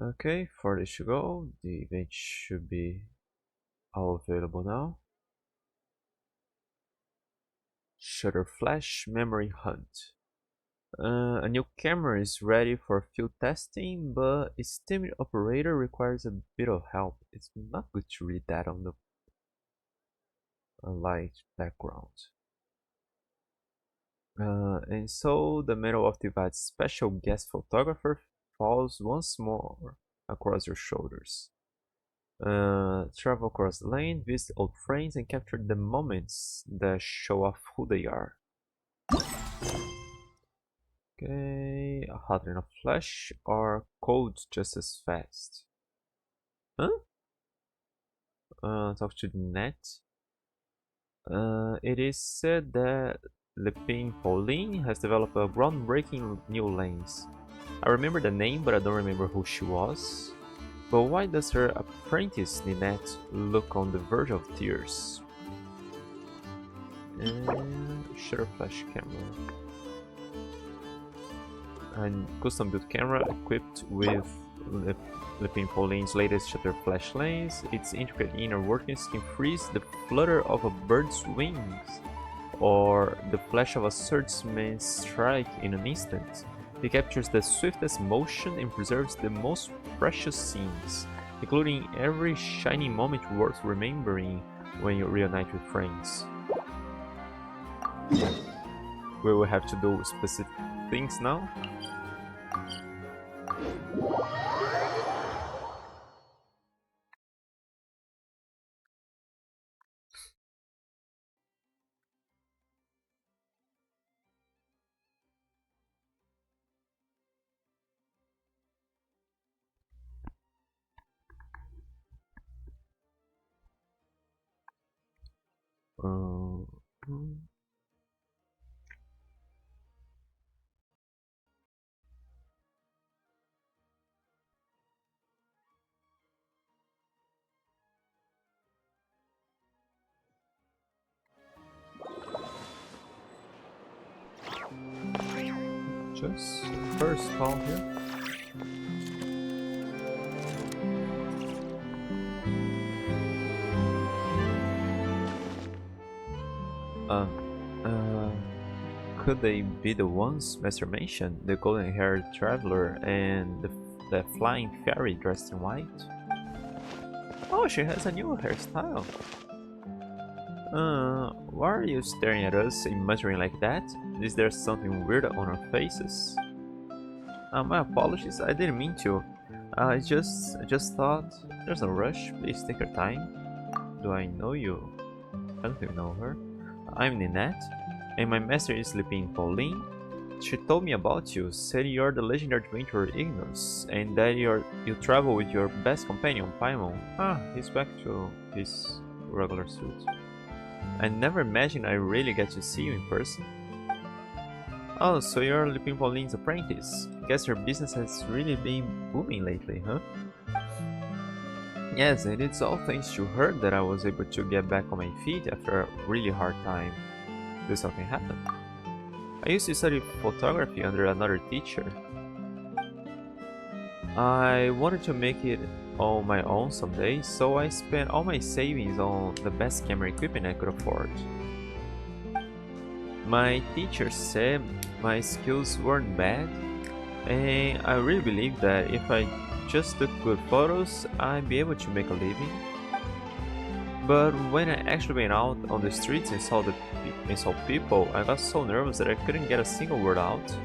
Okay, for this to go, the event should be all available now. Shutterflash Memory Hunt. A new camera is ready for field testing, but its timid operator requires a bit of help. It's not good to read that on the light background. And so the Medal of Divide's special guest photographer falls once more across your shoulders. Travel across the lane, visit old friends, and capture the moments that show off who they are. Okay, hotter than a flash or cold just as fast. Huh? Talk to the net. It is said that Lepine-Pauline has developed a groundbreaking new lens. I remember the name, but I don't remember who she was. But why does her apprentice Ninette look on the verge of tears? Shutterflash camera. A custom built camera equipped with Lepine-Pauline's latest Shutterflash lens. Its intricate inner workings can freeze the flutter of a bird's wings or the flash of a swordsman's strike in an instant. It captures the swiftest motion and preserves the most precious scenes, including every shining moment worth remembering when you reunite with friends. We will have to do specific things now. Uh, just first call here. Uh, uh, could they be the ones Master mentioned? The golden-haired traveler and the flying fairy dressed in white? Oh, she has a new hairstyle. Why are you staring at us and muttering like that? Is there something weird on our faces? My apologies, I didn't mean to. I just thought, there's no rush, please take your time. Do I know you? I don't even know her. I'm Ninette, and my master is Lepine-Pauline. She told me about you, said you're the legendary adventurer Ignis, and that you travel with your best companion, Paimon. Ah, he's back to his regular suit. I never imagined I really get to see you in person. Oh, so you're Lepine-Pauline's apprentice. Guess your business has really been booming lately, huh? Yes, and it's all thanks to her that I was able to get back on my feet after a really hard time. This something happened. I used to study photography under another teacher. I wanted to make it on my own someday, so I spent all my savings on the best camera equipment I could afford. My teacher said my skills weren't bad, and I really believed that if I just took good photos, I'd be able to make a living. But when I actually went out on the streets and saw people, I got so nervous that I couldn't get a single word out.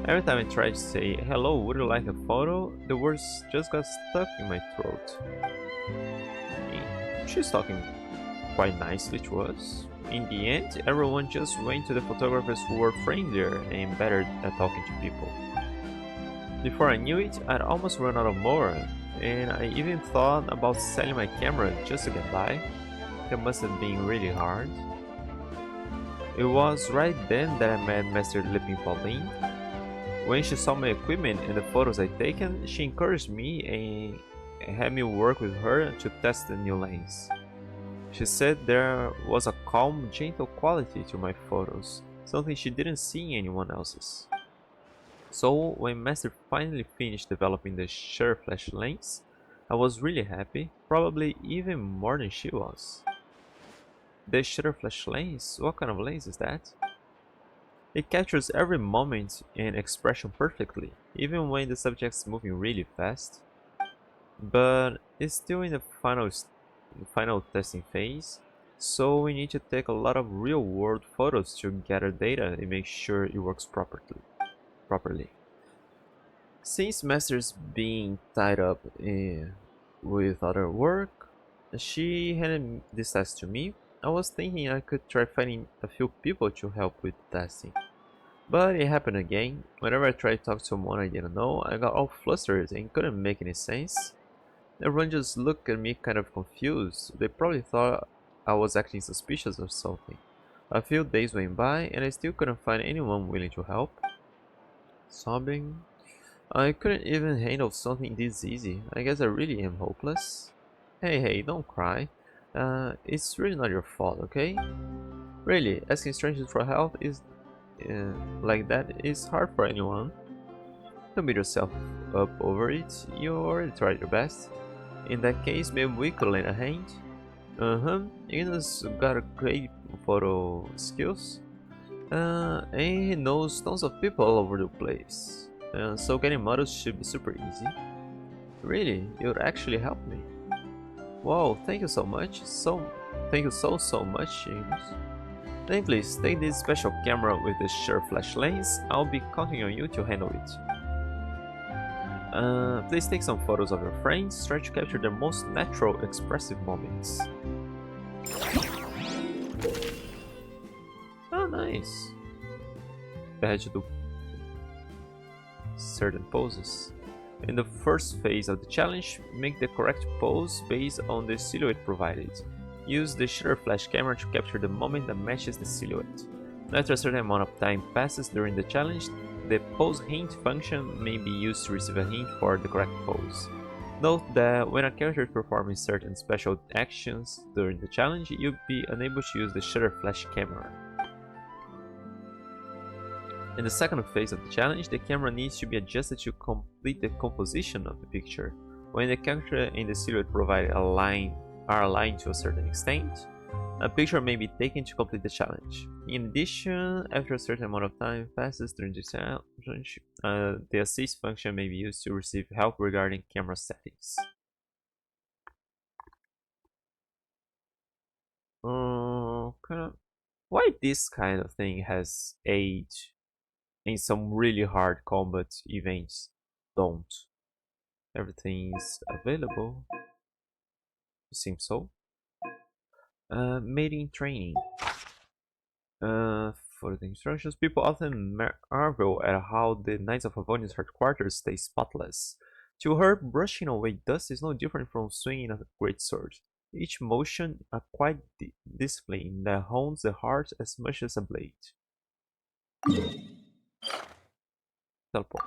Every time I tried to say, "Hello, would you like a photo?" the words just got stuck in my throat. She's talking quite nicely to us. In the end, everyone just went to the photographers who were friendlier and better at talking to people. Before I knew it, I'd almost run out of more, and I even thought about selling my camera just to get by. It must have been really hard. It was right then that I met Master Lepine-Pauline. When she saw my equipment and the photos I'd taken, she encouraged me and had me work with her to test the new lens. She said there was a calm, gentle quality to my photos, something she didn't see in anyone else's. So when Master finally finished developing the Shutterflash lens, I was really happy, probably even more than she was. The Shutterflash lens? What kind of lens is that? It captures every moment and expression perfectly, even when the subject's moving really fast. But it's still in the final testing phase, so we need to take a lot of real-world photos to gather data and make sure it works properly. Since Master's being tied up with other work, she handed this task to me. I was thinking I could try finding a few people to help with testing. But it happened again. Whenever I tried to talk to someone I didn't know, I got all flustered and couldn't make any sense. Everyone just looked at me kind of confused. They probably thought I was acting suspicious or something. A few days went by and I still couldn't find anyone willing to help. Sobbing. I couldn't even handle something this easy. I guess I really am hopeless. Hey, don't cry. It's really not your fault, okay? Really, asking strangers for help is like that is hard for anyone. Don't beat yourself up over it. You already tried your best. In that case, maybe we could lend a hand. Ines got a great photo skills. And he knows tons of people all over the place. So getting models should be super easy. Really, it would actually help me. Wow, thank you so much. Thank you so much, James. Then please take this special camera with the Shutterflash lens. I'll be counting on you to handle it. Please take some photos of your friends. Try to capture their most natural, expressive moments. Oh, nice. I had to do certain poses. In the first phase of the challenge, make the correct pose based on the silhouette provided. Use the Shutterflash camera to capture the moment that matches the silhouette. After a certain amount of time passes during the challenge, the pose hint function may be used to receive a hint for the correct pose. Note that when a character is performing certain special actions during the challenge, you'll be unable to use the Shutterflash camera. In the second phase of the challenge, the camera needs to be adjusted to complete the composition of the picture. When the character and the silhouette provided are aligned to a certain extent, a picture may be taken to complete the challenge. In addition, after a certain amount of time passes during the challenge, the assist function may be used to receive help regarding camera settings. Why this kind of thing has age and some really hard combat events don't? Everything's available. It seems so. Mating training. For the instructions, people often marvel at how the Knights of Favonius headquarters stay spotless. To her, brushing away dust is no different from swinging a great sword. Each motion a quiet discipline that hones the heart as much as a blade. Teleport.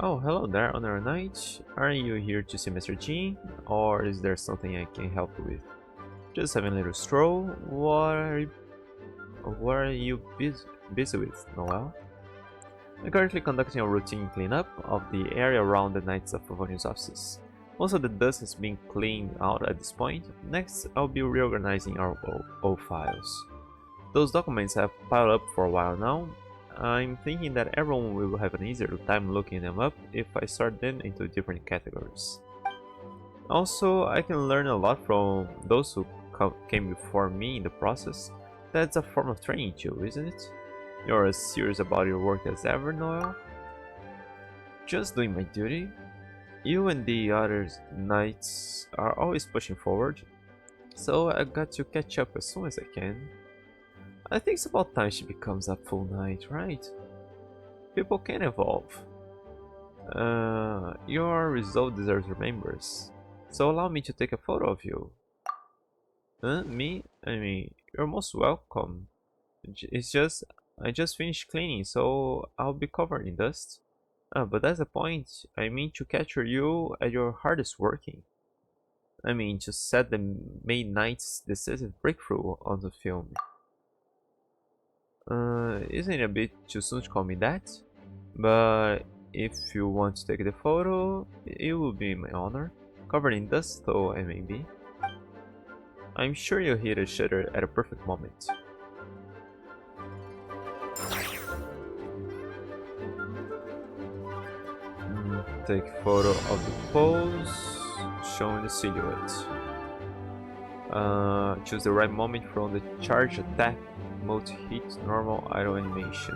Oh, hello there, Honor Knight. Are you here to see Mr. G? Or is there something I can help you with? Just having a little stroll. What are you busy with, Noel? I'm currently conducting a routine cleanup of the area around the Knights of Favonius offices. Most of the dust has been cleaned out at this point. Next, I'll be reorganizing our old files. Those documents have piled up for a while now. I'm thinking that everyone will have an easier time looking them up if I sort them into different categories. Also, I can learn a lot from those who came before me in the process. That's a form of training too, isn't it? You're as serious about your work as ever, Noel? Just doing my duty. You and the other knights are always pushing forward, so I got to catch up as soon as I can. I think it's about time she becomes a full knight, right? People can evolve. Your result deserves remembers. So allow me to take a photo of you. Me? I mean, you're most welcome. It's just, I just finished cleaning, so I'll be covered in dust. But that's the point. I mean to capture you at your hardest working. I mean to set the Midnight's decisive breakthrough on the film. Isn't it a bit too soon to call me that? But if you want to take the photo, it will be my honor. Covered in dust though I may be. I'm sure you'll hit a shutter at a perfect moment. Take photo of the pose, showing the silhouette. Choose the right moment from the charge attack, multi-hit, normal, idle animation.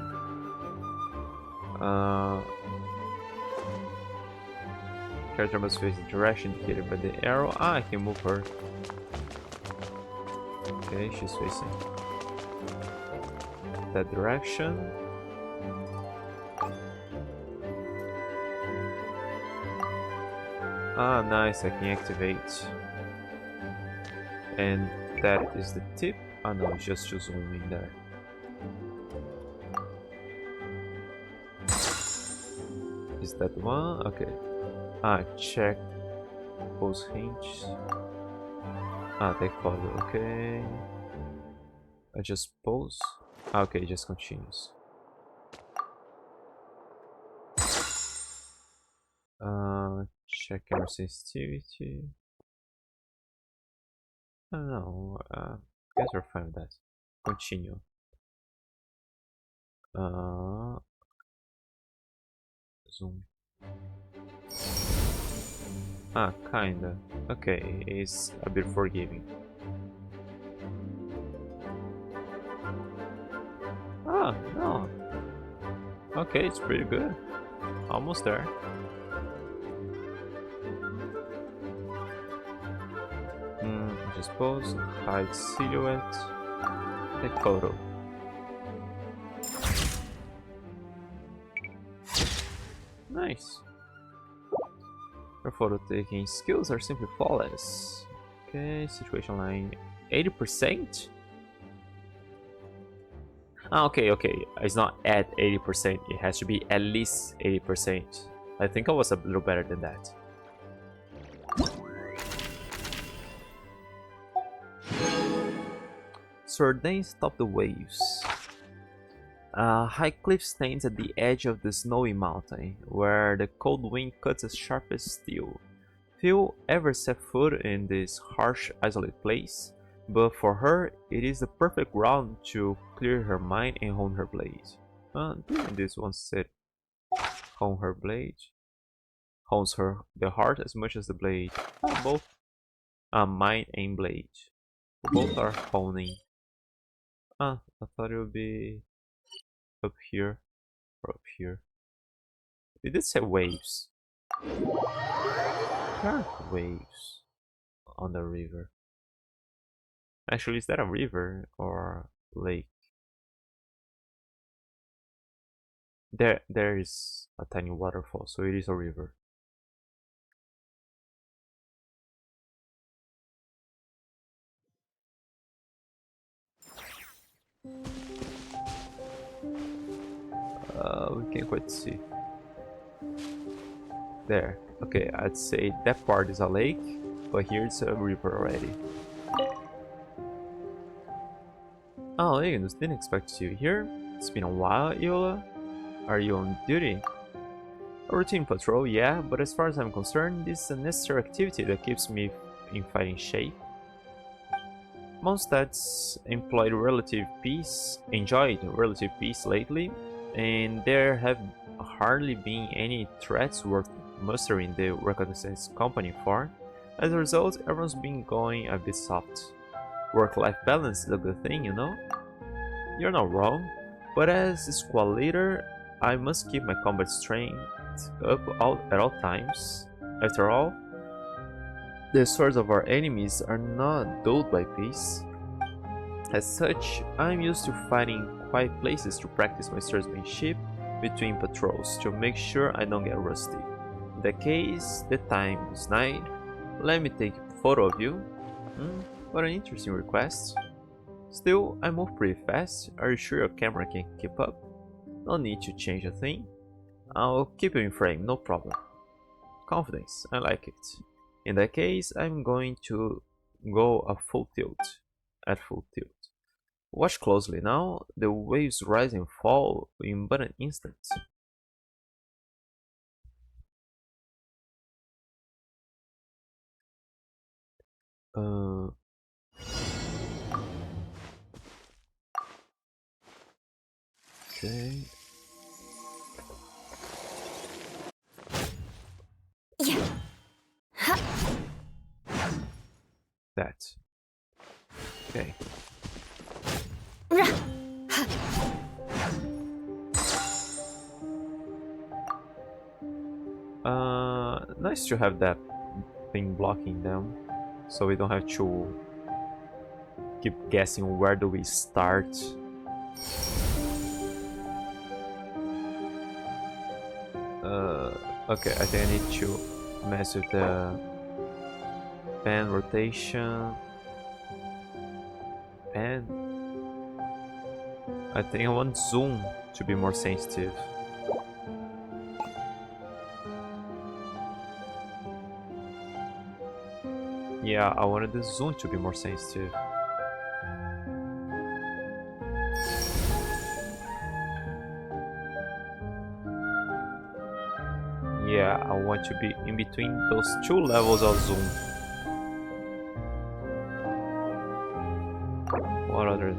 Character must face the direction indicated by the arrow. I can move her. Okay, she's facing that direction. Nice, I can activate. And that is the tip. No, it's just to zoom in there. Is that one? Okay. Check pose hinge. Take photo, okay. Adjust pose. Okay, it just continues. Check camera sensitivity. I don't know. Guess we're fine with that. Continue. Zoom. Kinda. Okay, it's a bit forgiving. No. Okay, it's pretty good. Almost there. Just pose, hide silhouette, take photo. Nice. Your photo taking skills are simply flawless. Okay, situation line 80%? Okay. It's not at 80%, it has to be at least 80%. I think I was a little better than that. Sordain stop the waves. High cliff stands at the edge of the snowy mountain, where the cold wind cuts as sharp as steel. Few ever set foot in this harsh, isolated place, but for her, it is the perfect ground to clear her mind and hone her blade. Doing this one said, hone her blade. Hones her the heart as much as the blade. Both mind and blade. Both are honing. I thought it would be up here or up here. It did say waves. There are waves on the river. Actually, is that a river or lake? There is a tiny waterfall, so it is a river. We can't quite see. There. Okay, I'd say that part is a lake, but here it's a river already. Oh, Ignus, didn't expect to see you here. It's been a while, Iola. Are you on duty? A routine patrol, yeah, but as far as I'm concerned, this is a necessary activity that keeps me in fighting shape. Mondstadt's enjoyed relative peace lately, and there have hardly been any threats worth mustering the reconnaissance company for. As a result, everyone's been going a bit soft. Work-life balance is a good thing, you know? You're not wrong, but as squad leader, I must keep my combat strength up at all times. After all, the swords of our enemies are not dulled by peace. As such, I'm used to finding quiet places to practice my swordsmanship between patrols to make sure I don't get rusty. In that case, the time is night. Let me take a photo of you. What an interesting request. Still, I move pretty fast. Are you sure your camera can keep up? No need to change a thing. I'll keep you in frame, no problem. Confidence, I like it. In that case, I'm going to go at full tilt. Watch closely now. The waves rise and fall in but an instant. Uh, okay. Yeah. That. Okay. Nice to have that thing blocking them, so we don't have to keep guessing where do we start. Okay, I think I need to mess with the pen rotation. Pen. I think I want zoom to be more sensitive. Yeah, I wanted the zoom to be more sensitive. Yeah, I want to be in between those two levels of zoom. What other?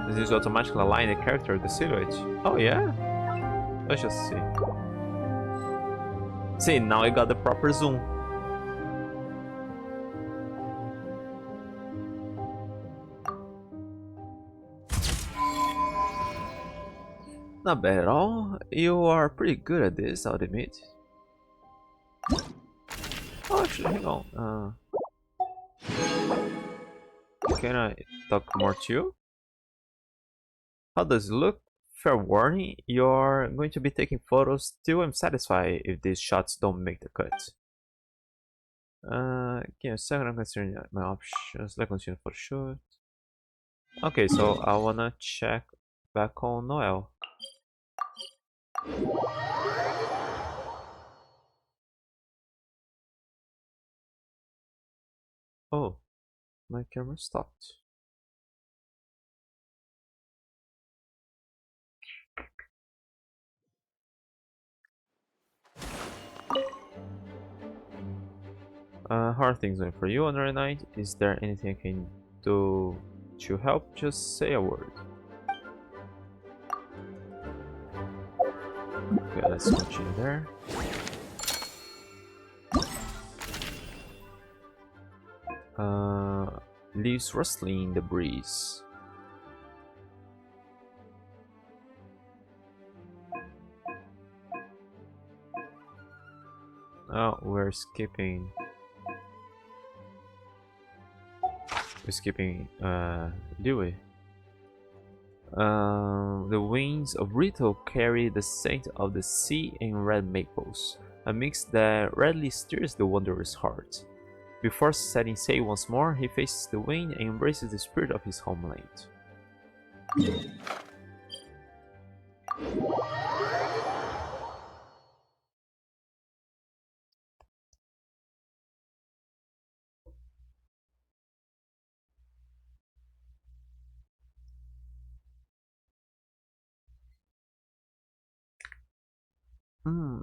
Does this automatically align the character with the silhouette? Oh yeah? Let's just see. See, now I got the proper zoom. Not bad at all. You are pretty good at this, I'll admit. Oh, actually, hang on. Can I talk more to you? How does it look? Fair warning, you're going to be taking photos till I'm satisfied if these shots don't make the cut. Give me a second, I'm considering my options. Let's continue for shoot. Okay, so I wanna check back on Noel. Oh, my camera stopped. How are things going for you on the night? Is there anything I can do to help? Just say a word. Okay, let's continue there. Leaves rustling in the breeze. Oh, we're skipping. Dewey. The wings of Rito carry the scent of the sea and red maples, a mix that readily stirs the wanderer's heart. Before setting sail once more, he faces the wind and embraces the spirit of his homeland.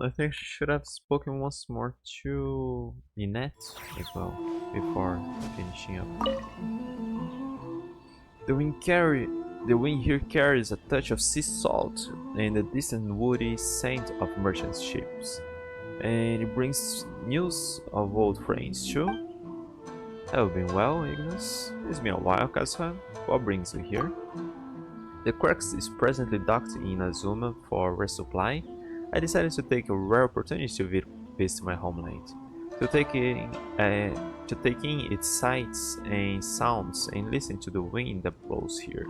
I think she should have spoken once more to Ninette as well before finishing up. The wind here carries a touch of sea salt and the distant woody scent of merchant ships, and it brings news of old friends too. Have you been well, Ignis? It's been a while, Kazuha. What brings you here? The Crux is presently docked in Azuma for resupply. I decided to take a rare opportunity to visit my homeland, to take in its sights and sounds and listen to the wind that blows here.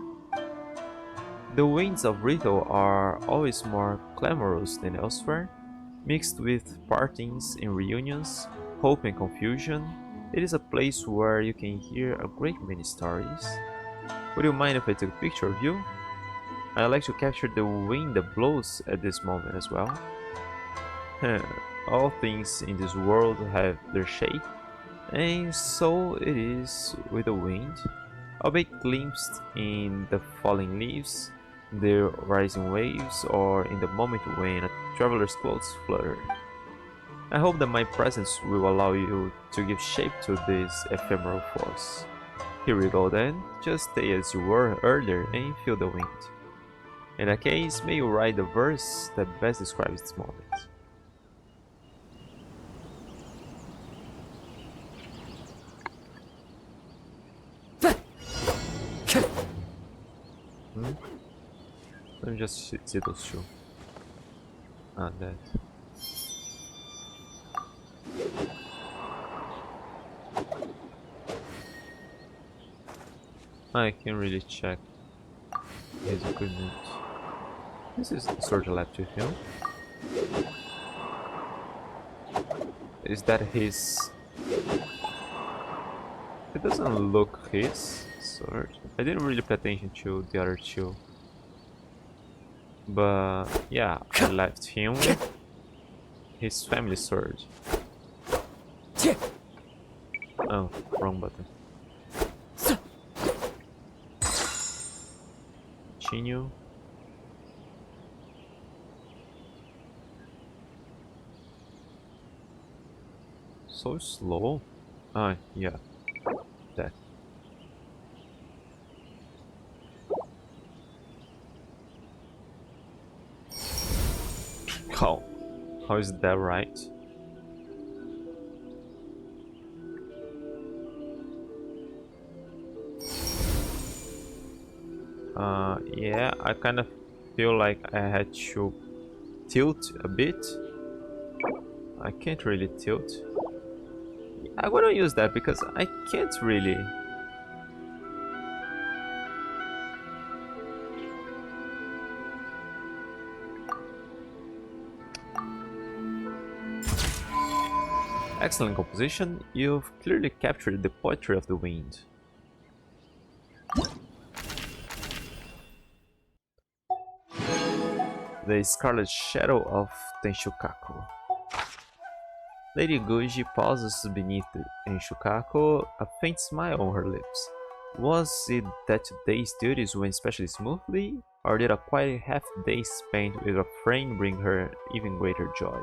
The winds of Rito are always more clamorous than elsewhere, mixed with partings and reunions, hope and confusion. It is a place where you can hear a great many stories. Would you mind if I took a picture of you? I like to capture the wind that blows at this moment as well. All things in this world have their shape, and so it is with the wind, albeit glimpsed in the falling leaves, the rising waves, or in the moment when a traveler's clothes flutter. I hope that my presence will allow you to give shape to this ephemeral force. Here we go then, just stay as you were earlier and feel the wind. In that case, may you write the verse that best describes this moment. Hmm? Let me just see those two. Ah, that. I can really check his equipment. This is sort of left with him. Is that his? It doesn't look his sword. I didn't really pay attention to the other two. But yeah, I left him with his family sword. Oh, wrong button. Continue. So slow. Ah, yeah. That. How? How is that right? Yeah, I kind of feel like I had to tilt a bit. I can't really tilt. I'm gonna use that because I can't really. Excellent composition, you've clearly captured the poetry of the wind. The Scarlet Shadow of Tenshukaku. Lady Guji pauses beneath Tenshukaku, a faint smile on her lips. Was it that today's duties went especially smoothly, or did a quiet half-day spent with a friend bring her even greater joy?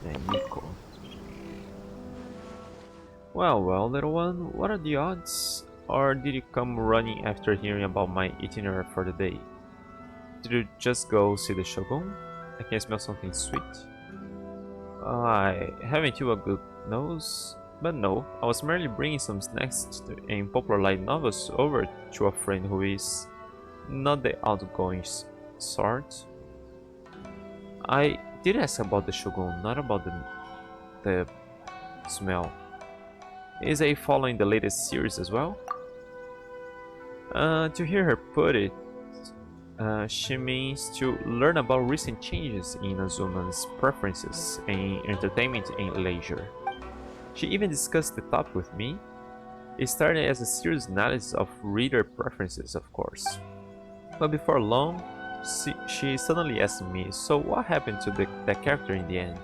And Nico. Well, well, little one, what are the odds? Or did you come running after hearing about my itinerary for the day? Did you just go see the Shogun? I can smell something sweet. I haven't you a good nose? But no, I was merely bringing some snacks and popular light novels over to a friend who is not the outgoing sort. I did ask about the Shogun, not about the smell. Is A following the latest series as well? To hear her put it, she means to learn about recent changes in Azuma's preferences in entertainment and leisure. She even discussed the topic with me. It started as a serious analysis of reader preferences, of course. But before long, she suddenly asked me, so what happened to that character in the end?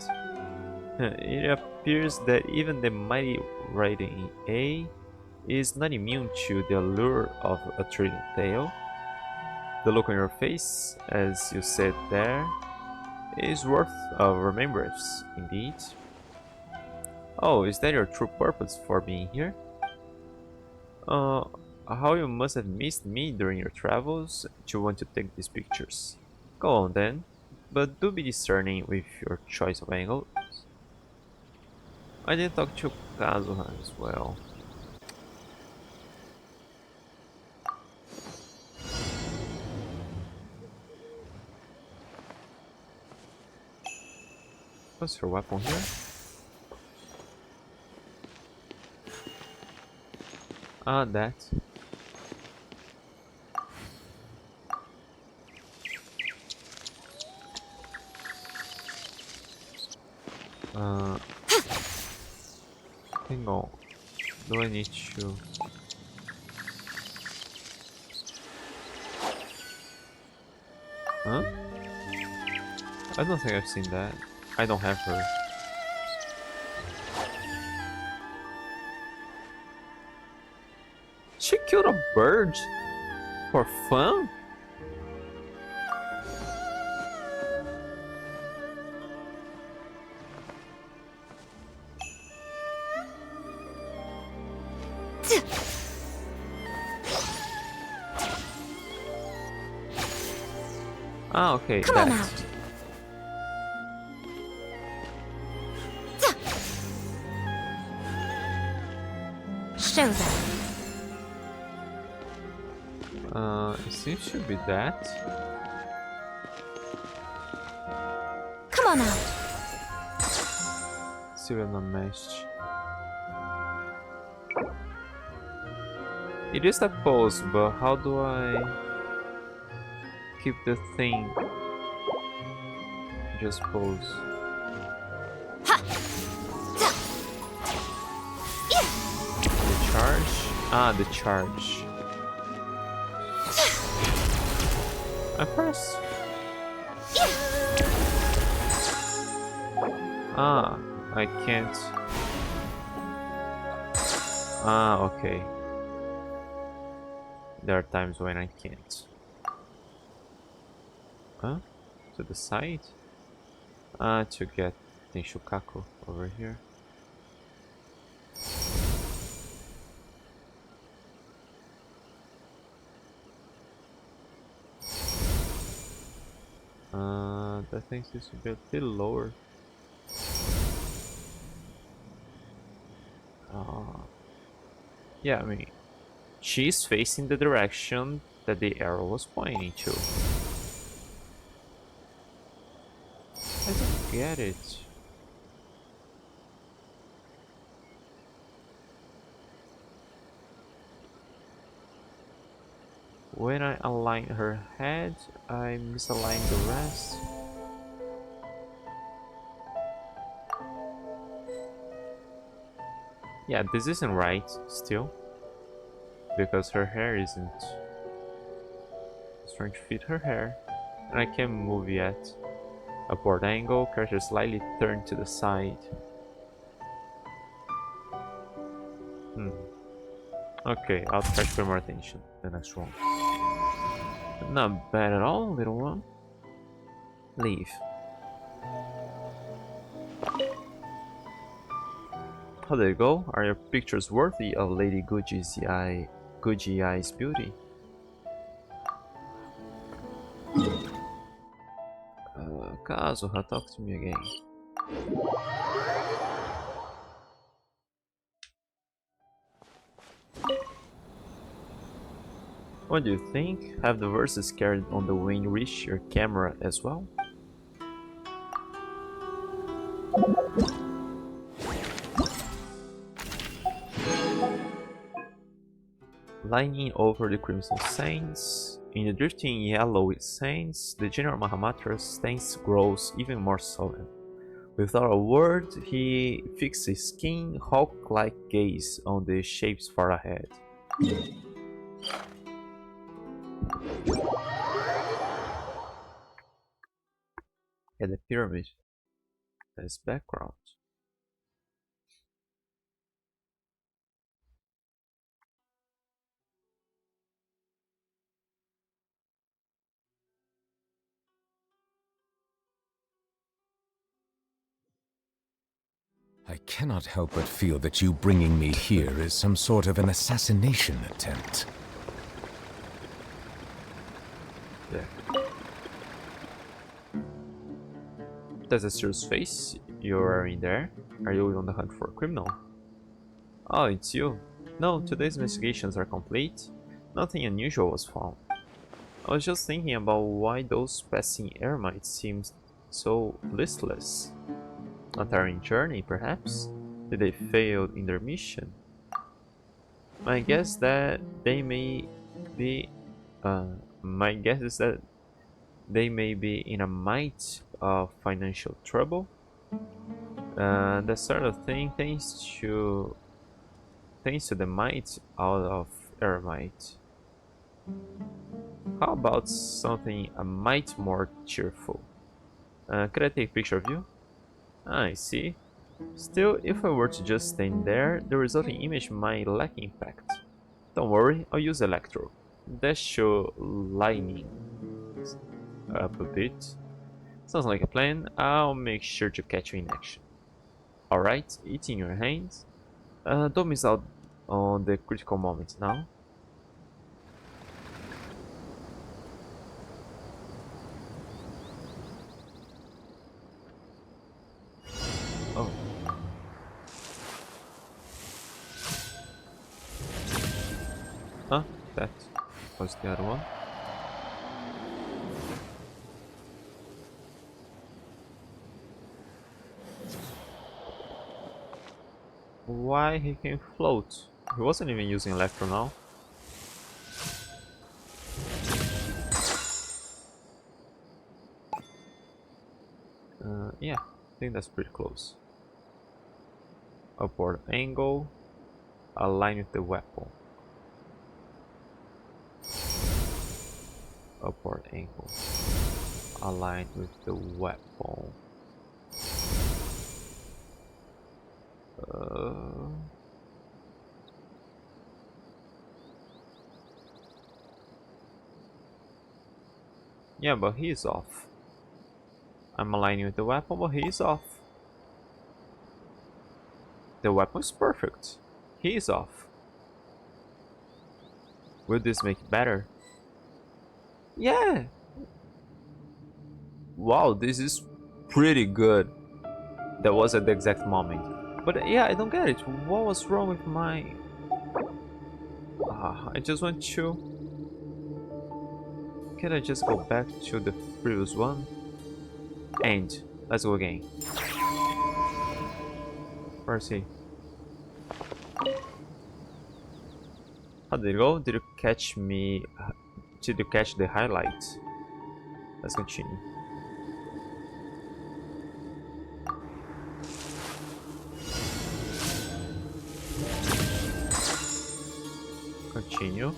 It appears that even the mighty writing A is not immune to the allure of a thrilling tale. The look on your face, as you said there, is worth a remembrance, indeed. Oh, is that your true purpose for being here? Uh, how you must have missed me during your travels to want to take these pictures. Go on then, but do be discerning with your choice of angles. I did talk to Kazuha as well. What's her weapon here? Ah, that. Hang on. Do I need to... Huh? I don't think I've seen that. I don't have her. She killed a bird? For fun? Ah, okay. Come on out. Show them. It seems to be that. Come on out. Still not matched. It is a pose, but how do I keep the thing just pose? The charge? Ah, the charge. I press. Ah, I can't. Ah, okay. There are times when I can't. Huh? To the side? Ah, to get Tenshukaku over here. That thing seems to be a little lower. Yeah, I mean, she's facing the direction that the arrow was pointing to. I don't get it. When I align her head, I misalign the rest. Yeah, this isn't right still. Because her hair isn't. It's trying to fit her hair. And I can't move yet. Upward angle, character slightly turned to the side. Okay, I'll try to pay more attention the next one. Not bad at all, little one. Leave. How did it go? Are your pictures worthy of Lady Guji Eye's beauty? Kazuha, talk to me again. What do you think? Have the verses carried on the wind reached your camera as well? Lining over the crimson sands, in the drifting yellow sands, the General Mahamatra's stance grows even more solemn. Without a word, he fixes his keen, hawk-like gaze on the shapes far ahead. At the pyramid as background. I cannot help but feel that you bringing me here is some sort of an assassination attempt. Yeah. That's a serious face you're in there. Are you on the hunt for a criminal? Oh, it's you. No, today's investigations are complete. Nothing unusual was found. I was just thinking about why those passing eremites seem so listless. A tiring journey, perhaps? Did they fail in their mission? My guess that they may be. My guess is that they may be in a mite of financial trouble. That sort of thing tends to the mite out of eremite. How about something a mite more cheerful? Could I take a picture of you? I see. Still, if I were to just stand there, the resulting image might lack impact. Don't worry, I'll use Electro. That should lighten up a bit. Sounds like a plan. I'll make sure to catch you in action. Alright, it's in your hands. Don't miss out on the critical moment now. Oh. Huh? That was the other one. Why he can float? He wasn't even using Electro now. Yeah, I think that's pretty close. Upward angle, align with the weapon. Upward angle, align with the weapon. Yeah, but he's off. I'm aligning with the weapon, but he's off. The weapon is perfect. He's off. Will this make it better? Yeah! Wow, this is pretty good. That was at the exact moment. But yeah, I don't get it. What was wrong with my... I just want to... Can I just go back to the previous one? And let's go again. Where is he? How did it go? Did you catch me? Did you catch the highlights? Let's continue. Continue.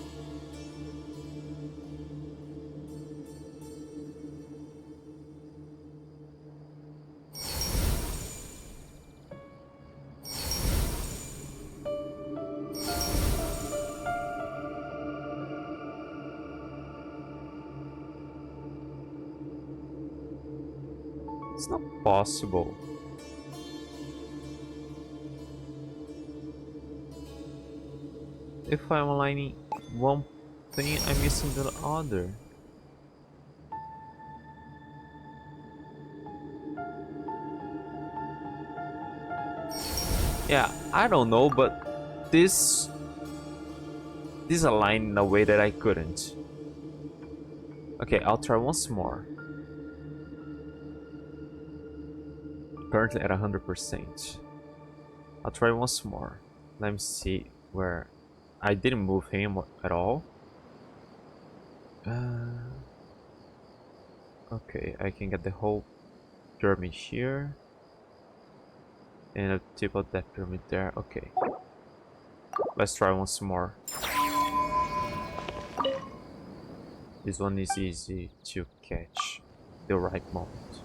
It's not possible. If I'm aligning one thing, I'm missing the other. Yeah, I don't know, but this aligned in a way that I couldn't. Okay, I'll try once more. Currently at 100%. I'll try once more. Let me see where I didn't move him at all. Okay, I can get the whole pyramid here. And a tip of that pyramid there. Okay. Let's try once more. This one is easy to catch the right moment.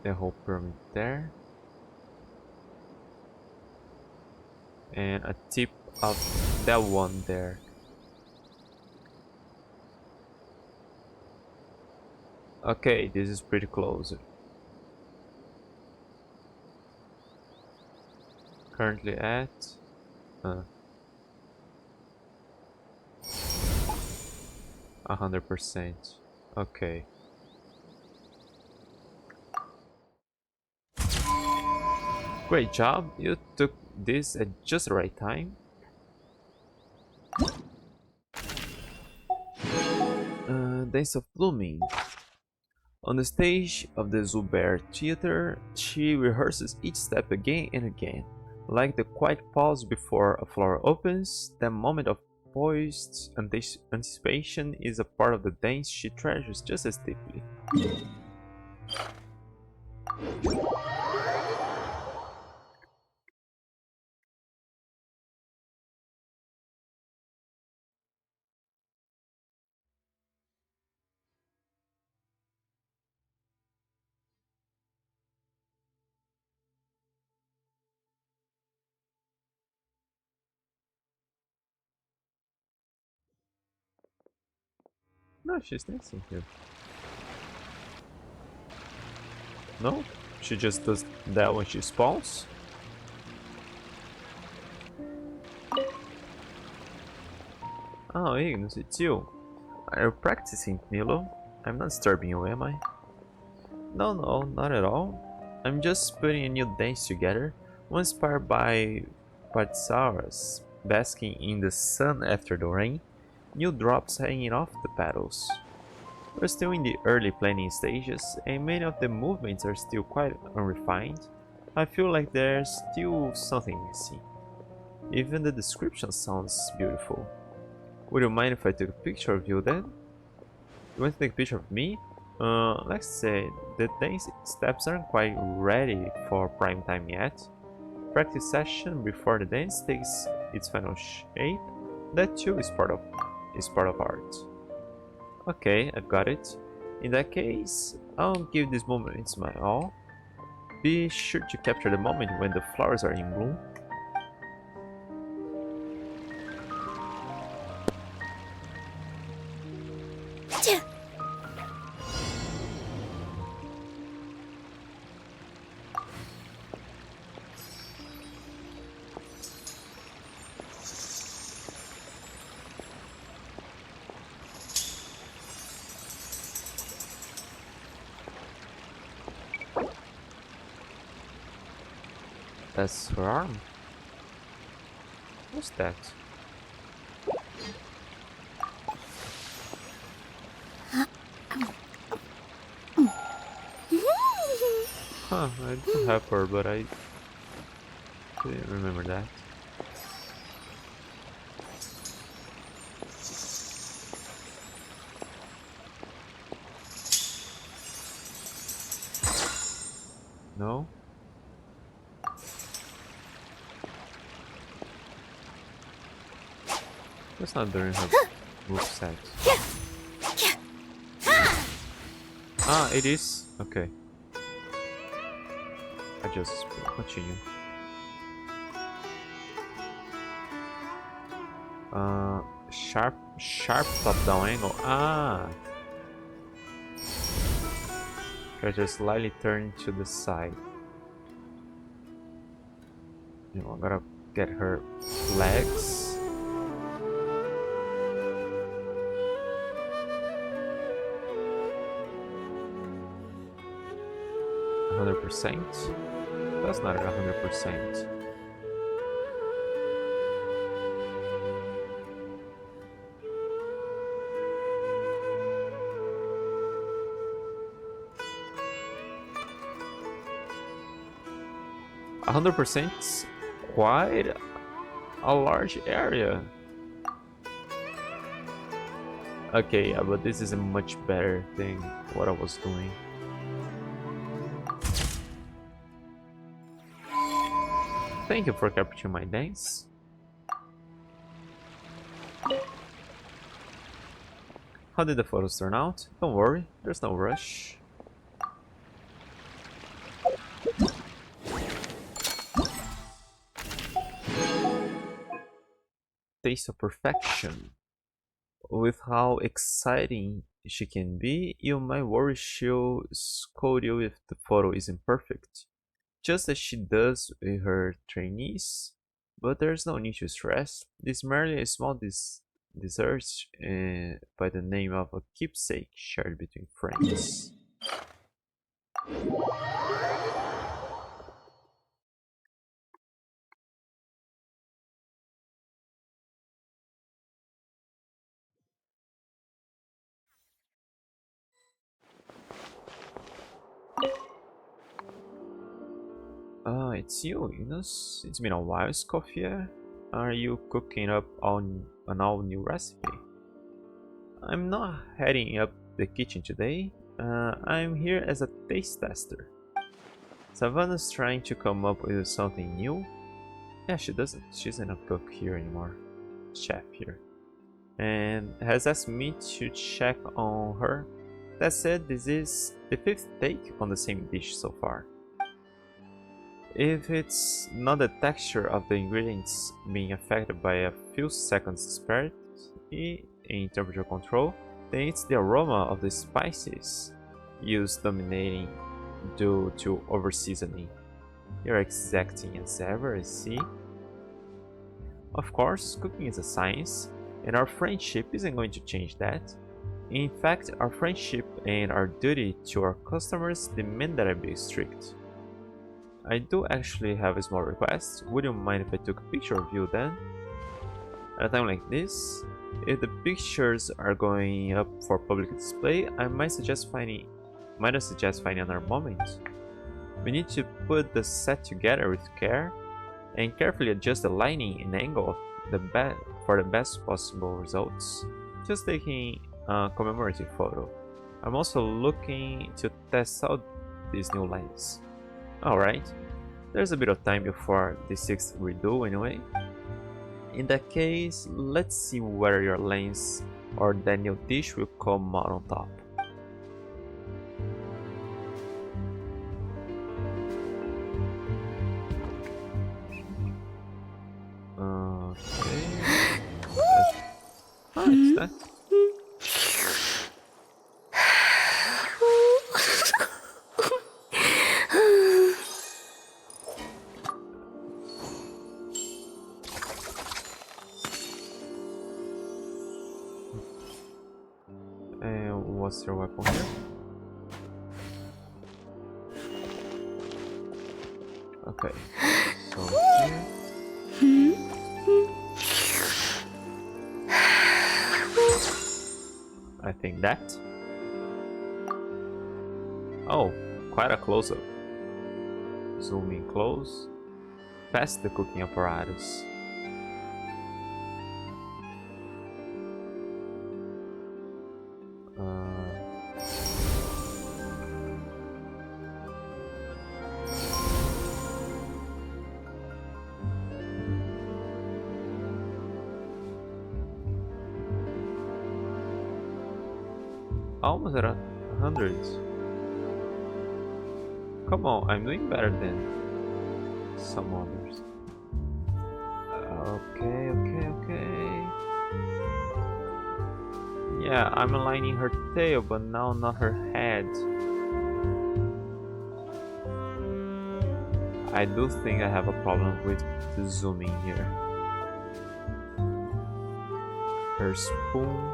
The whole pyramid there. And a tip of that one there. Okay, this is pretty close. Currently at 100%. Okay. Great job, you took this at just the right time. Days of Blooming. On the stage of the Zuber Theater, she rehearses each step again and again. Like the quiet pause before a flower opens, that moment of poised anticipation is a part of the dance she treasures just as deeply. No, she's dancing here. No? She just does that when she spawns? Oh, Ignis, it's you. Are you practicing, Milo? I'm not disturbing you, am I? No, no, not at all. I'm just putting a new dance together, one inspired by Patsaras, basking in the sun after the rain, new drops hanging off the petals. We're still in the early planning stages, and many of the movements are still quite unrefined. I feel like there's still something missing. Even the description sounds beautiful. Would you mind if I took a picture of you then? You want to take a picture of me? Let's say the dance steps aren't quite ready for prime time yet. Practice session before the dance takes its final shape. That too is part of art. Okay, I got it. In that case, I'll give these moments my all. Be sure to capture the moment when the flowers are in bloom. That's her arm. What's that? Huh, I do have her, but I didn't remember that. No? That's not during her moveset. Ah, it is? Okay. I just continue. Sharp top-down angle. Ah! Character slightly turn to the side. You know, I gotta get her legs. %? That's not 100%. %, quite a large area. Okay, yeah, but this is a much better thing what I was doing. Thank you for capturing my dance. How did the photos turn out? Don't worry, there's no rush. Taste of perfection. With how exciting she can be, you might worry she'll scold you if the photo isn't perfect, just as she does with her trainees. But there's no need to stress. This is merely a small dessert by the name of a keepsake shared between friends. it's you, Enos. It's been a while, Scoffia. Are you cooking up on an all-new recipe? I'm not heading up the kitchen today. I'm here as a taste tester. Savannah's trying to come up with something new. Yeah, she doesn't. She isn't a cook here anymore. Chef here. And has asked me to check on her. That said, this is the 5th take on the same dish so far. If it's not the texture of the ingredients being affected by a few seconds disparity in temperature control, then it's the aroma of the spices used dominating due to over-seasoning. You're exacting as ever, I see. Of course, cooking is a science, and our friendship isn't going to change that. In fact, our friendship and our duty to our customers demand that I be strict. I do actually have a small request. Would you mind if I took a picture of you then? At a time like this, if the pictures are going up for public display, I might suggest finding another moment. We need to put the set together with care and carefully adjust the lighting and angle of for the best possible results. Just taking a commemorative photo. I'm also looking to test out these new lens. Alright, there's a bit of time before the 6th redo anyway. In that case, let's see whether your lens or that new dish will come out on top. Okay. It's that. And what's your weapon here? Okay. So here. I think that. Oh, quite a close-up. Zoom in close. Past the cooking apparatus. Almost at 100. Come on, I'm doing better than some others. Okay. Yeah, I'm aligning her tail, but now not her head. I do think I have a problem with the zooming here. Her spoon.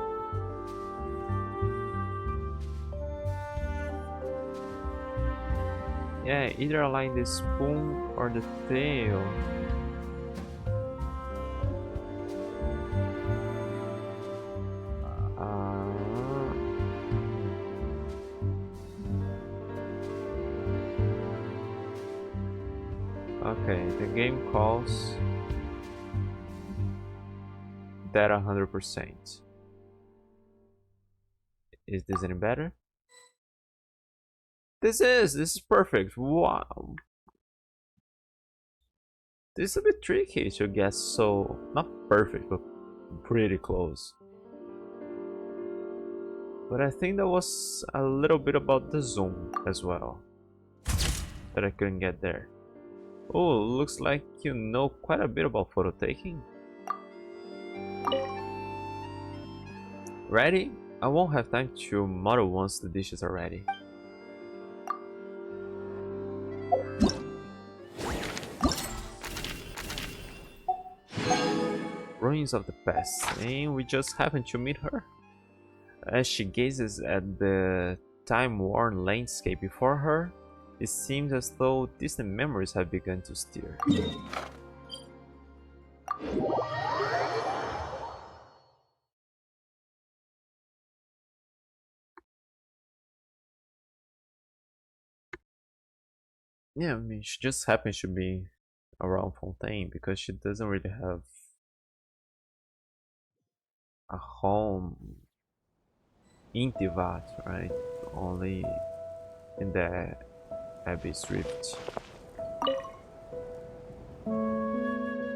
Yeah, either align the spoon or the tail. Okay, the game calls that 100%. Is this any better? This is perfect. Wow. This is a bit tricky to get so, not perfect, but pretty close. But I think that was a little bit about the zoom as well that I couldn't get there. Oh, looks like you know quite a bit about photo taking. Ready? I won't have time to model once the dishes are ready. Ruins of the past, and we just happen to meet her. As she gazes at the time-worn landscape before her, it seems as though distant memories have begun to stir. Yeah, I mean, she just happens to be around Fontaine because she doesn't really have a home in Tivat, right? Only in the Abyss Rift.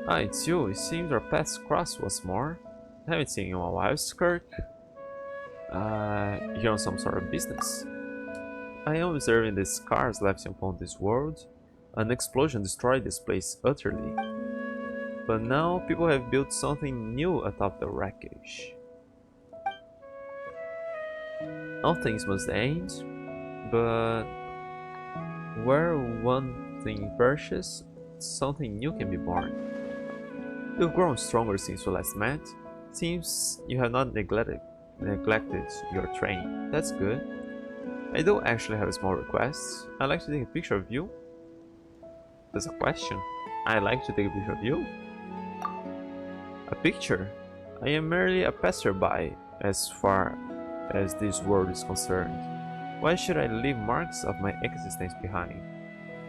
Ah, it's you. It seems our paths crossed once more. I haven't seen you in a while, Skirk. You're on some sort of business. I am observing the scars left upon this world. An explosion destroyed this place utterly. But now people have built something new atop the wreckage. All things must end, but where one thing perishes, something new can be born. You've grown stronger since we last met. Seems you have not neglected your training. That's good. I do actually have a small request. I'd like to take a picture of you. That's a question. I'd like to take a picture of you. A picture? I am merely a passerby as far as this world is concerned. Why should I leave marks of my existence behind?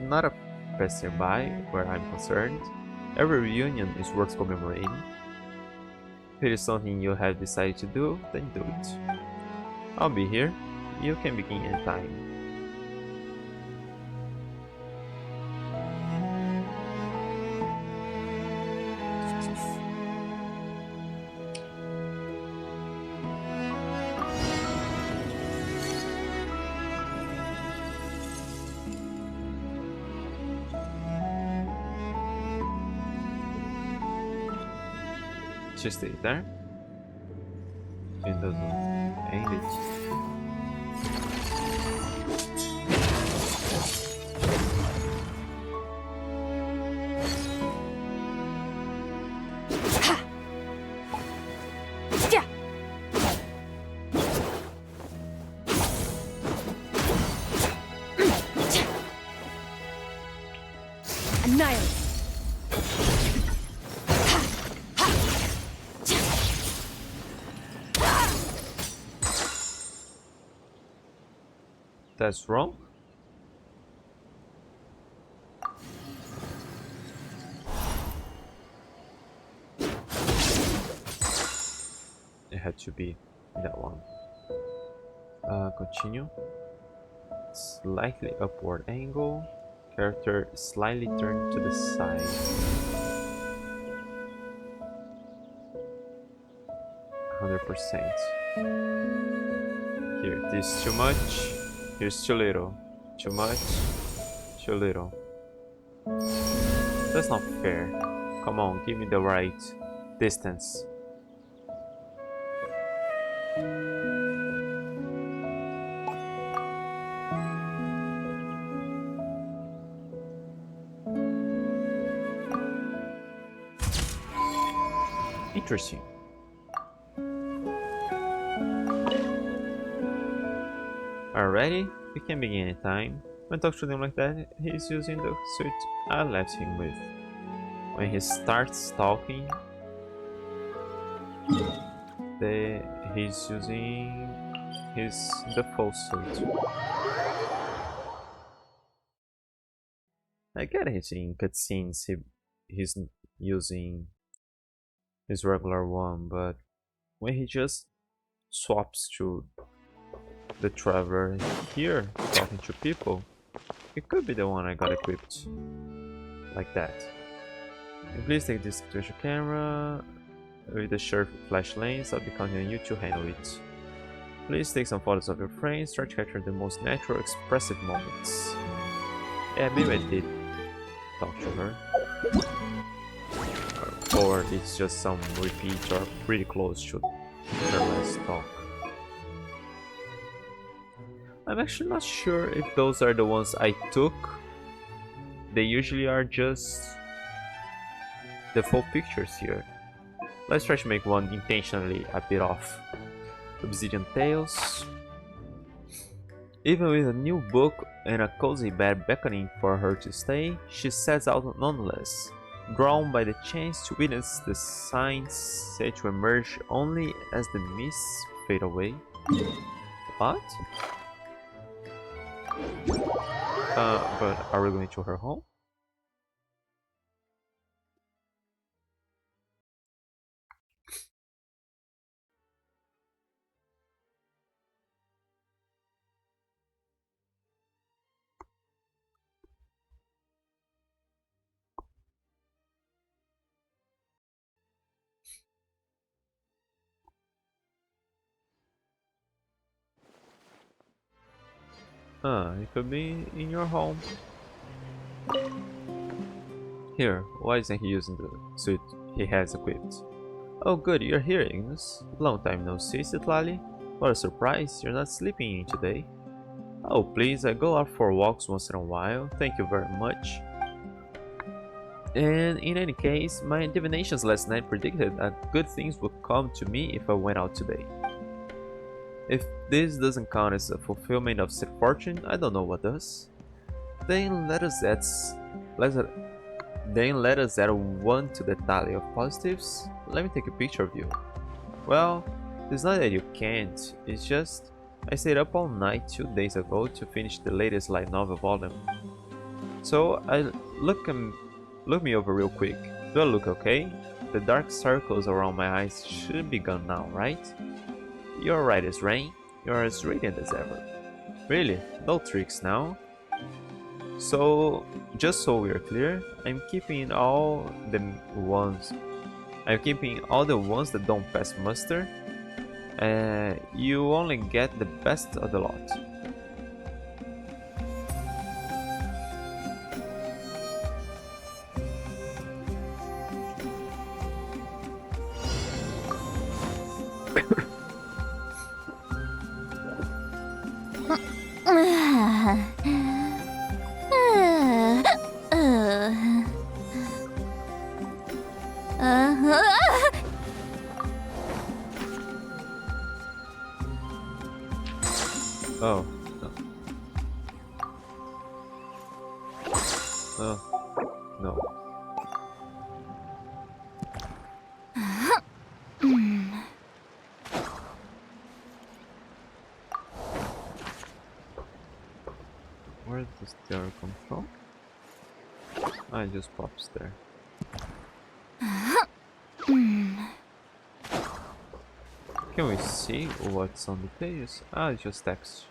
Not a passerby where I'm concerned. Every reunion is worth commemorating. If it is something you have decided to do, then do it. I'll be here. You can begin anytime. She stays there. She doesn't end it. Annihilate. That's wrong. It had to be that one. Continue. Slightly upward angle. Character slightly turned to the side. 100%. Here, this is too much. Here's too little. Too much. Too little. That's not fair. Come on, give me the right distance. Interesting. Alrighty, we can begin anytime. When talks to them like that, he's using the suit I left him with. When he starts talking, he's using his default suit. I get it in cutscenes he's using his regular one, but when he just swaps to the Traveler here, talking to people, it could be the one I got equipped. Like that. And please take this treasure camera with the Shutterflash lens. I'll be counting on you to handle it. Please take some photos of your friends, try to capture the most natural, expressive moments. Yeah, maybe I did talk to her. Or it's just some repeat or pretty close to her last talk. I'm actually not sure if those are the ones I took. They usually are just default pictures here. Let's try to make one intentionally a bit off. Obsidian Tales. Even with a new book and a cozy bed beckoning for her to stay, she sets out nonetheless, drawn by the chance to witness the signs set to emerge only as the mists fade away. What? But are we going to her home? It could be in your home. Here, why isn't he using the suit he has equipped? Oh good, you're here, Ignis. Long time no see, Citlali. What a surprise, you're not sleeping in today. Oh please, I go out for walks once in a while, thank you very much. And in any case, my divinations last night predicted that good things would come to me if I went out today. If this doesn't count as a fulfillment of said fortune, I don't know what does. Then let us add, let us, then let us add one to the tally of positives. Let me take a picture of you. Well, it's not that you can't, it's just I stayed up all night 2 days ago to finish the latest light novel volume. So I look me over real quick. Do I look okay? The dark circles around my eyes should be gone now, right? You're right as rain. You're as radiant as ever. Really? No tricks now? So, just so we're clear, I'm keeping all the ones that don't pass muster. You only get the best of the lot. Oh, no. Oh, no. Where does the arrow come from? Ah, it just pops there. Can we see what's on the pages? Ah, it's just text.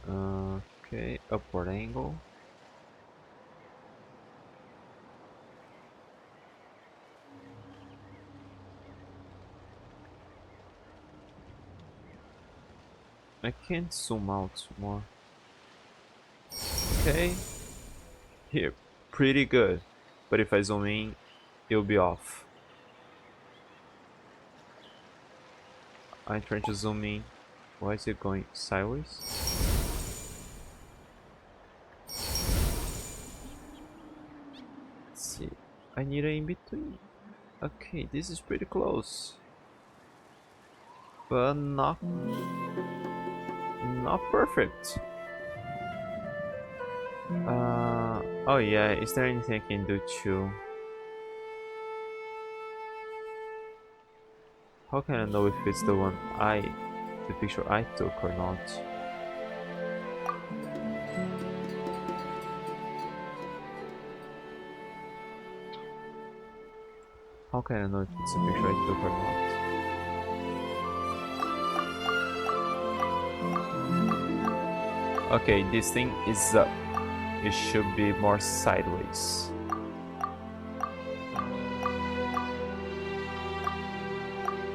Okay, upward angle. I can't zoom out more. Okay, here, pretty good. But if I zoom in, it'll be off. I'm trying to zoom in. Why is it going sideways? Let's see. I need a in between. Okay, this is pretty close. But not perfect. Oh yeah, is there anything I can do to... How can I know if it's the one the picture I took or not? How can I know if it's a picture I took or not? Okay, this thing is up. It should be more sideways.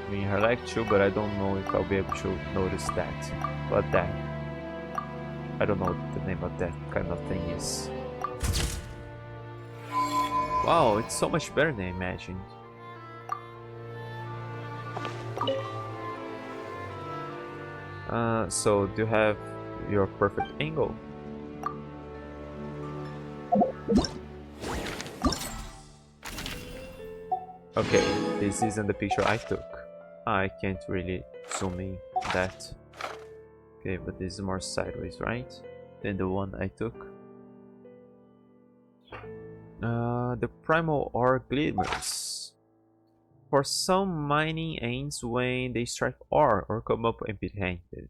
I mean, I like to, but I don't know if I'll be able to notice that. But that, I don't know what the name of that kind of thing is. Wow, it's so much better than I imagined. So do you have your perfect angle? Okay, this isn't the picture I took. I can't really zoom in that. Okay, but this is more sideways, right? Than the one I took. The primal ore glimmers. For some, mining ends when they strike ore or come up empty-handed.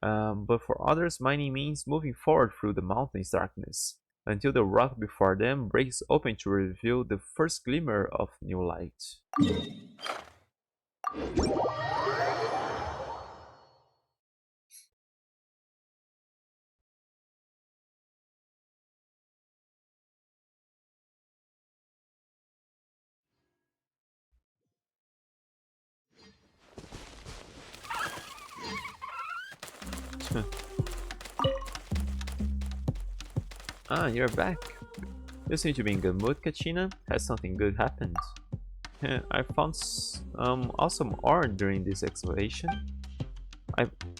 But for others, mining means moving forward through the mountain's darkness, until the rock before them breaks open to reveal the first glimmer of new light. Ah, you're back. You seem to be in good mood, Kachina. Has something good happened? I found some awesome ore during this excavation.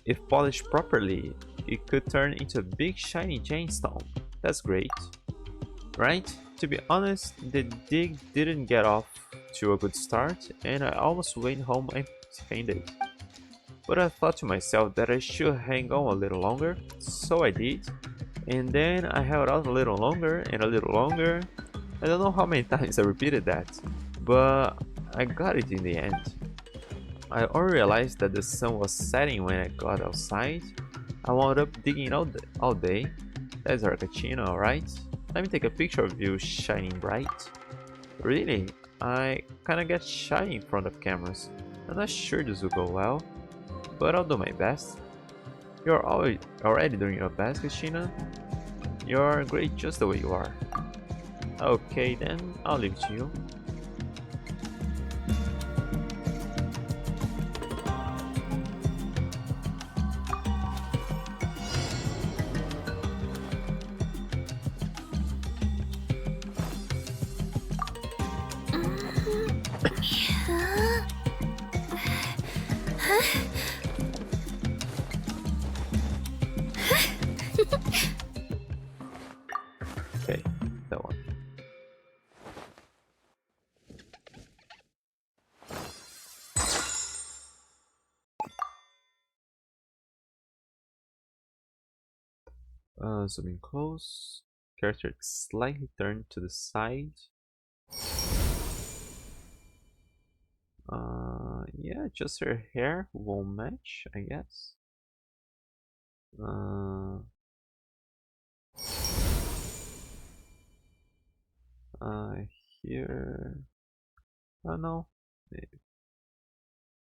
If polished properly, it could turn into a big shiny gemstone. That's great. Right? To be honest, the dig didn't get off to a good start, and I almost went home empty-handed. But I thought to myself that I should hang on a little longer, so I did. And then I held out a little longer and a little longer. I don't know how many times I repeated that, but I got it in the end. I already realized that the sun was setting when I got outside. I wound up digging all day. That's Arcachino, alright? Let me take a picture of you shining bright. Really? I kinda get shy in front of cameras. I'm not sure this will go well, but I'll do my best. You're already doing your best, Kachina. You're great just the way you are. Okay then, I'll leave it to you. Okay, that one. Zooming close. Character slightly turned to the side. Yeah, just her hair won't match, I guess. Here. Oh no, it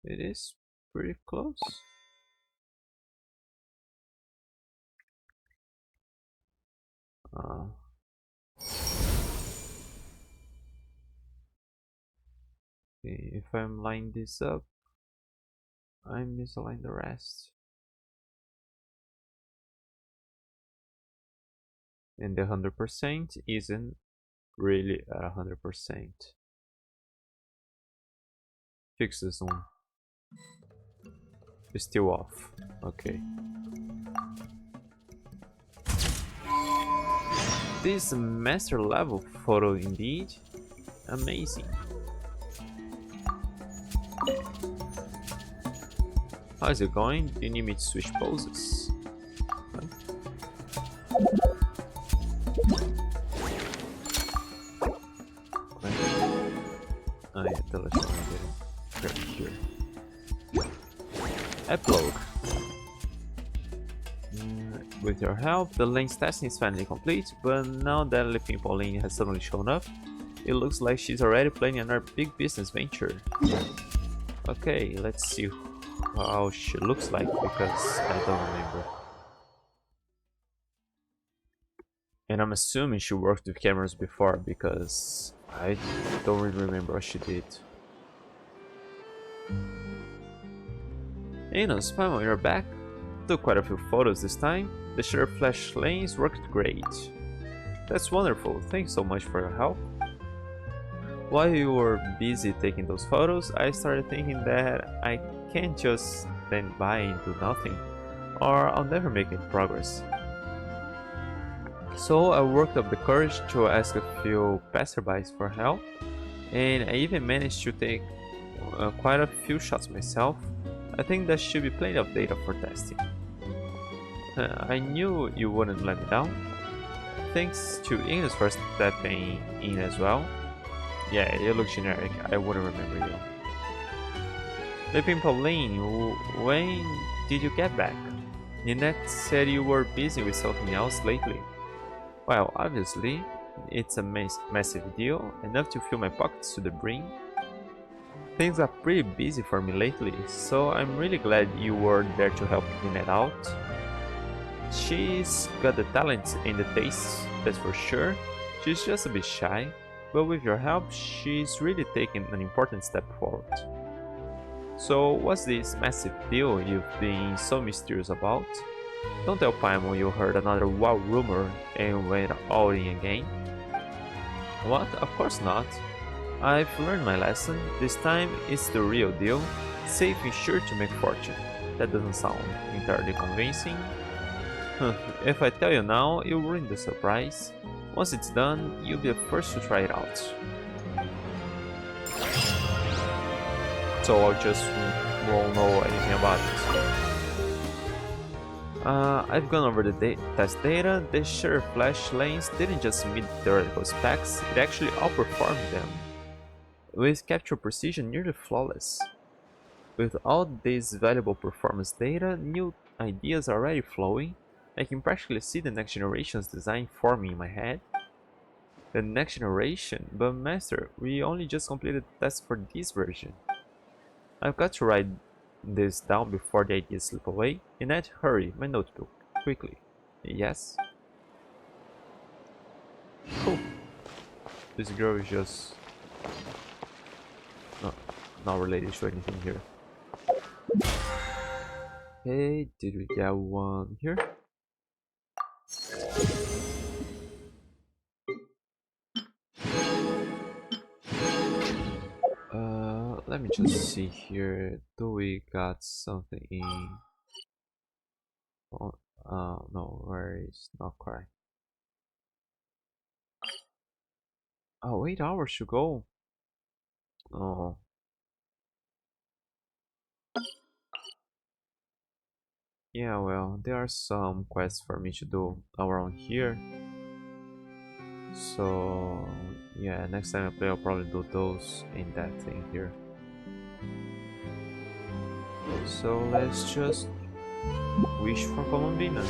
is pretty close. Uh, okay, if I'm lining this up, I misalign the rest. And the 100% isn't really at 100%. Fix the zoom. It's still off. Okay. This master level photo indeed. Amazing. How's it going? Do you need me to switch poses? Huh? Oh yeah, tell us what I did. Right here. Epilogue. With your help, the lens testing is finally complete, but now that Lepine-Pauline has suddenly shown up, it looks like she's already planning another big business venture. Okay, let's see how she looks like, because I don't remember. And I'm assuming she worked with cameras before, because I don't really remember what she did. Hey, no, Spam, you're back. Took quite a few photos this time. The Shutterflash lens worked great. That's wonderful, thanks so much for your help. While you were busy taking those photos, I started thinking that I can't just stand by and do nothing, or I'll never make any progress. So I worked up the courage to ask a few passerbys for help, and I even managed to take quite a few shots myself. I think there should be plenty of data for testing. I knew you wouldn't let me down. Thanks to Ignis for stepping in as well. Yeah, you look generic. I wouldn't remember you. Lepine-Pauline, when did you get back? Ninette said you were busy with something else lately. Well, obviously, it's a massive deal, enough to fill my pockets to the brim. Things are pretty busy for me lately, so I'm really glad you were there to help Ninette out. She's got the talent and the taste, that's for sure. She's just a bit shy, but with your help, she's really taken an important step forward. So, what's this massive deal you've been so mysterious about? Don't tell Paimon you heard another wild rumor and went all in again. What? Of course not. I've learned my lesson. This time it's the real deal. Safe and sure to make fortune. That doesn't sound entirely convincing. If I tell you now, you'll ruin the surprise. Once it's done, you'll be the first to try it out. So I just won't know anything about it. I've gone over the test data. The Shutterflash lens didn't just meet theoretical specs, it actually outperformed them, with capture precision nearly flawless. With all this valuable performance data, new ideas are already flowing. I can practically see the next generation's design forming in my head. The next generation? But Master, we only just completed the test for this version. I've got to write this down before the ideas slip away. Ninette, hurry, my notebook, quickly. Yes? Cool. This girl is just not related to anything here. Okay, did we get one here? Let me just see here. Do we got something in? Oh, no, where is nod-krai? Oh, 8 hours to go. Oh, yeah. Well, there are some quests for me to do around here. So yeah, next time I play, I'll probably do those in that thing here. So let's just wish for Colombina.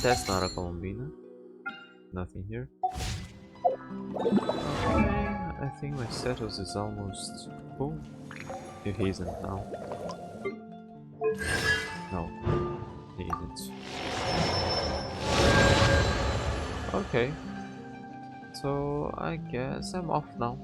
That's not a Colombina. Nothing here. Okay, I think my status is almost full. If he isn't now. No, he isn't. Okay. So I guess I'm off now.